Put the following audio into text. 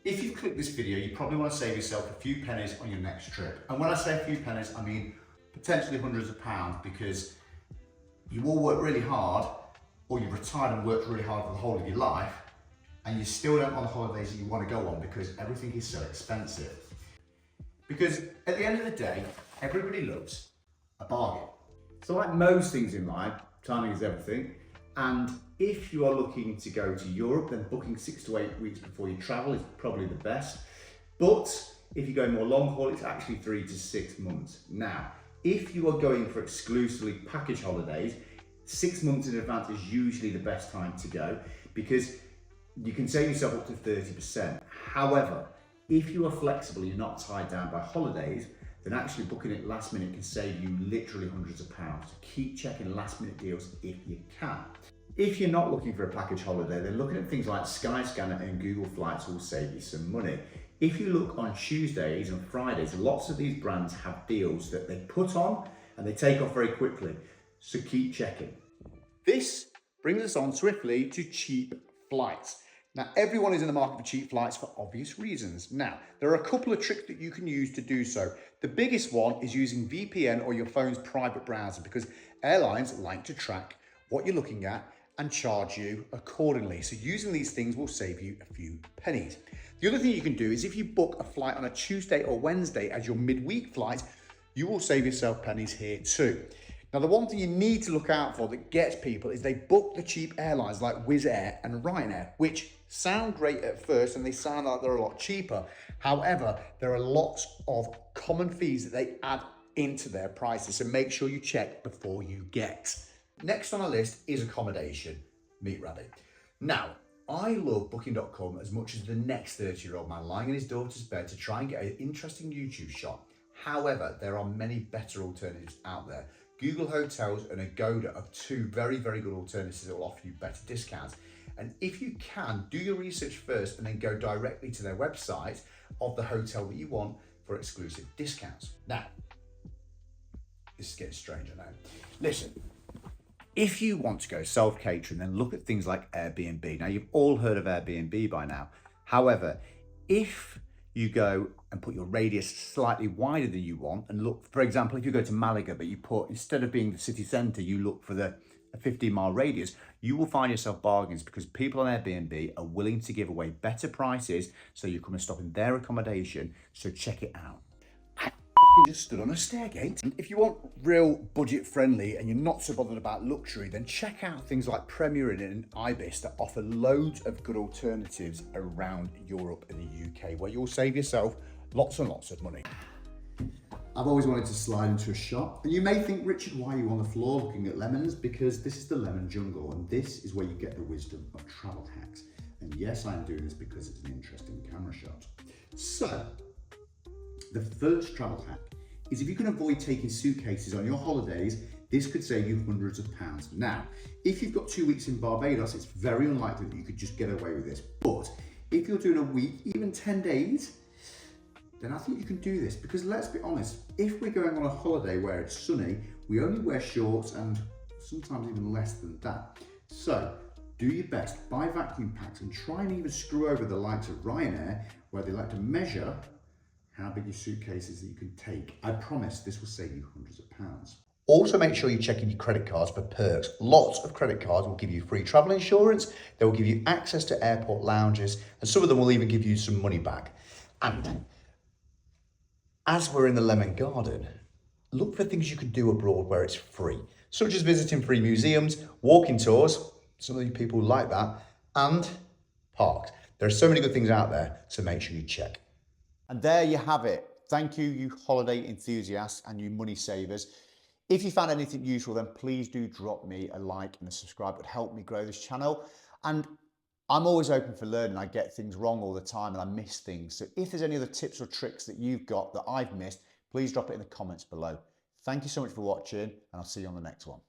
If you've clicked this video, you probably want to save yourself a few pennies on your next trip. And when I say a few pennies, I mean potentially hundreds of pounds, because you all work really hard, or you've retired and worked really hard for the whole of your life, and you still don't want the holidays that you want to go on because everything is so expensive. Because at the end of the day, everybody loves a bargain. So like most things in life, timing is everything. And if you are looking to go to Europe, then booking 6 to 8 weeks before you travel is probably the best. But if you're going more long haul, it's actually 3 to 6 months. Now, if you are going for exclusively package holidays, 6 months in advance is usually the best time to go, because you can save yourself up to 30%. However, if you are flexible, you're not tied down by holidays, then actually booking it last minute can save you literally hundreds of pounds. So keep checking last minute deals if you can. If you're not looking for a package holiday, then looking at things like Skyscanner and Google Flights will save you some money. If you look on Tuesdays and Fridays, lots of these brands have deals that they put on and they take off very quickly. So keep checking. This brings us on swiftly to cheap flights. Now, everyone is in the market for cheap flights for obvious reasons. Now, there are a couple of tricks that you can use to do so. The biggest one is using VPN or your phone's private browser, because airlines like to track what you're looking at and charge you accordingly. So using these things will save you a few pennies. The other thing you can do is if you book a flight on a Tuesday or Wednesday as your midweek flight, you will save yourself pennies here too. Now, the one thing you need to look out for that gets people is they book the cheap airlines like Wizz Air and Ryanair, which sound great at first and they sound like they're a lot cheaper. However, there are lots of common fees that they add into their prices, so make sure you check before you get. Next on our list is accommodation. Meet Rabbit. Now, I love Booking.com as much as the next 30-year-old man lying in his daughter's bed to try and get an interesting YouTube shot. However, there are many better alternatives out there. Google Hotels and Agoda are two very, very good alternatives that will offer you better discounts. And if you can, do your research first and then go directly to their website of the hotel that you want for exclusive discounts. Now, this is getting strange, I know. Listen, if you want to go self-catering, then look at things like Airbnb. Now, you've all heard of Airbnb by now. However, if you go and put your radius slightly wider than you want and look, for example, if you go to Malaga, but you put, instead of being the city centre, you look for a 15-mile radius, you will find yourself bargains, because people on Airbnb are willing to give away better prices, so you come and stop in their accommodation. So check it out. I just stood on a stairgate. And if you want real budget friendly and you're not so bothered about luxury, then check out things like Premier Inn and Ibis that offer loads of good alternatives around Europe and the UK, where you'll save yourself lots and lots of money. I've always wanted to slide into a shop, and you may think, Richard, why are you on the floor looking at lemons? Because this is the lemon jungle, and this is where you get the wisdom of travel hacks. And yes, I'm doing this because it's an interesting camera shot. So, the first travel hack is if you can avoid taking suitcases on your holidays, this could save you hundreds of pounds. Now, if you've got 2 weeks in Barbados, it's very unlikely that you could just get away with this. But if you're doing a week, even 10 days, then I think you can do this, because let's be honest, if we're going on a holiday where it's sunny, we only wear shorts and sometimes even less than that. So do your best, buy vacuum packs, and try and even screw over the likes of Ryanair, where they like to measure how big your suitcase is that you can take. I promise this will save you hundreds of pounds. Also, make sure you're checking your credit cards for perks. Lots of credit cards will give you free travel insurance, they will give you access to airport lounges, and some of them will even give you some money back. And as we're in the lemon garden, look for things you can do abroad where it's free, such as visiting free museums, walking tours, some of you people like that, and parks. There are so many good things out there, so make sure you check. And there you have it. Thank you, you holiday enthusiasts and you money savers. If you found anything useful, then please do drop me a like and a subscribe. It would help me grow this channel. And I'm always open for learning. I get things wrong all the time and I miss things. So if there's any other tips or tricks that you've got that I've missed, please drop it in the comments below. Thank you so much for watching, and I'll see you on the next one.